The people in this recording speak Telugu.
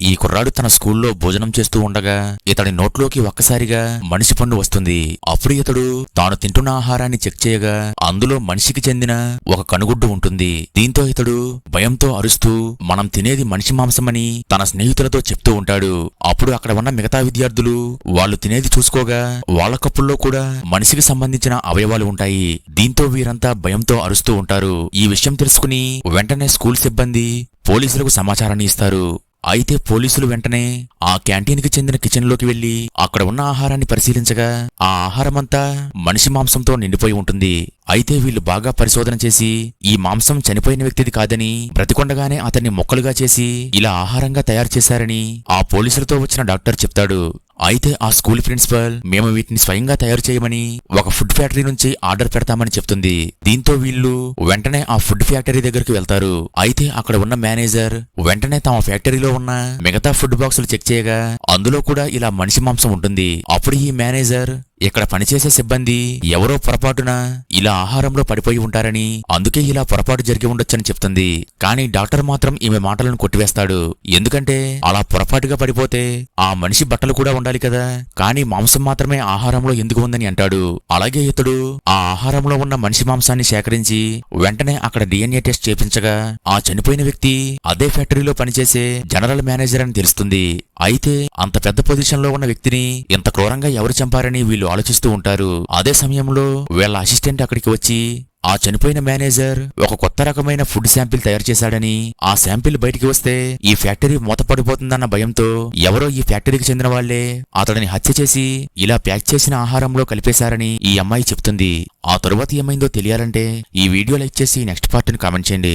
ఈ కుర్రాడు తన స్కూల్లో భోజనం చేస్తూ ఉండగా ఇతడి నోట్లోకి ఒక్కసారిగా మనిషి పండు వస్తుంది. అప్పుడు ఇతడు తాను తింటున్న ఆహారాన్ని చెక్ చేయగా అందులో మనిషికి చెందిన ఒక కనుగుడ్డు ఉంటుంది. దీంతో ఇతడు భయంతో అరుస్తూ మనం తినేది మనిషి మాంసమని తన స్నేహితులతో చెప్తూ ఉంటాడు. అప్పుడు అక్కడ ఉన్న మిగతా విద్యార్థులు వాళ్ళు తినేది చూసుకోగా వాళ్ళ కప్పుల్లో కూడా మనిషికి సంబంధించిన అవయవాలు ఉంటాయి. దీంతో వీరంతా భయంతో అరుస్తూ ఉంటారు. ఈ విషయం తెలుసుకుని వెంటనే స్కూల్ సిబ్బంది పోలీసులకు సమాచారాన్ని ఇస్తారు. అయితే పోలీసులు వెంటనే ఆ క్యాంటీన్కి చెందిన కిచెన్లోకి వెళ్లి అక్కడ ఉన్న ఆహారాన్ని పరిశీలించగా ఆ ఆహారమంతా మనిషి మాంసంతో నిండిపోయి ఉంటుంది. అయితే వీళ్లు బాగా పరిశోధన చేసి ఈ మాంసం చనిపోయిన వ్యక్తిది కాదని, బ్రతికొండగానే అతన్ని మొక్కలుగా చేసి ఇలా ఆహారంగా తయారు చేశారని ఆ పోలీసులతో వచ్చిన డాక్టర్ చెప్తాడు. అయితే ఆ స్కూల్ ప్రిన్సిపల్ మేము వీటిని స్వయంగా తయారు చేయమని ఒక ఫుడ్ ఫ్యాక్టరీ నుంచి ఆర్డర్ పెడతామని చెప్తుంది. దీంతో వీళ్ళు వెంటనే ఆ ఫుడ్ ఫ్యాక్టరీ దగ్గరికి వెళ్తారు. అయితే అక్కడ ఉన్న మేనేజర్ వెంటనే తమ ఫ్యాక్టరీలో ఉన్న మిగతా ఫుడ్ బాక్సులు చెక్ చేయగా అందులో కూడా ఇలా మనిషి మాంసం ఉంటుంది. అప్పుడు ఈ మేనేజర్ ఇక్కడ పనిచేసే సిబ్బంది ఎవరో పొరపాటున ఇలా ఆహారంలో పడిపోయి ఉంటారని, అందుకే ఇలా పొరపాటు జరిగి ఉండొచ్చని చెప్తుంది. కానీ డాక్టర్ మాత్రం ఈమె మాటలను కొట్టివేస్తాడు. ఎందుకంటే అలా పొరపాటుగా పడిపోతే ఆ మనిషి బట్టలు కూడా ఉండాలి కదా, కానీ మాంసం మాత్రమే ఆహారంలో ఎందుకు ఉందని అంటాడు. అలాగే ఇతడు ఆ ఆహారంలో ఉన్న మనిషి మాంసాన్ని సేకరించి వెంటనే అక్కడ DNA టెస్ట్ చేపించగా ఆ చనిపోయిన వ్యక్తి అదే ఫ్యాక్టరీలో పనిచేసే జనరల్ మేనేజర్ అని తెలుస్తుంది. అయితే అంత పెద్ద పొజిషన్ లో ఉన్న వ్యక్తిని ఇంత క్రూరంగా ఎవరు చంపారని వీళ్ళు ఆలోచిస్తూ ఉంటారు. అదే సమయంలో వీళ్ళ అసిస్టెంట్ అక్కడికి వచ్చి ఆ చనిపోయిన మేనేజర్ ఒక కొత్త రకమైన ఫుడ్ శాంపిల్ తయారు చేశాడని, ఆ శాంపిల్ బయటికి వస్తే ఈ ఫ్యాక్టరీ మూతపడిపోతుందన్న భయంతో ఎవరో ఈ ఫ్యాక్టరీకి చెందిన వాళ్లే అతడిని హత్య చేసి ఇలా ప్యాక్ చేసిన ఆహారంలో కలిపేశారని ఈ అమ్మాయి చెప్తుంది. ఆ తరువాత ఏమైందో తెలియాలంటే ఈ వీడియో లైక్ చేసి నెక్స్ట్ పార్ట్ ని కామెంట్ చేయండి.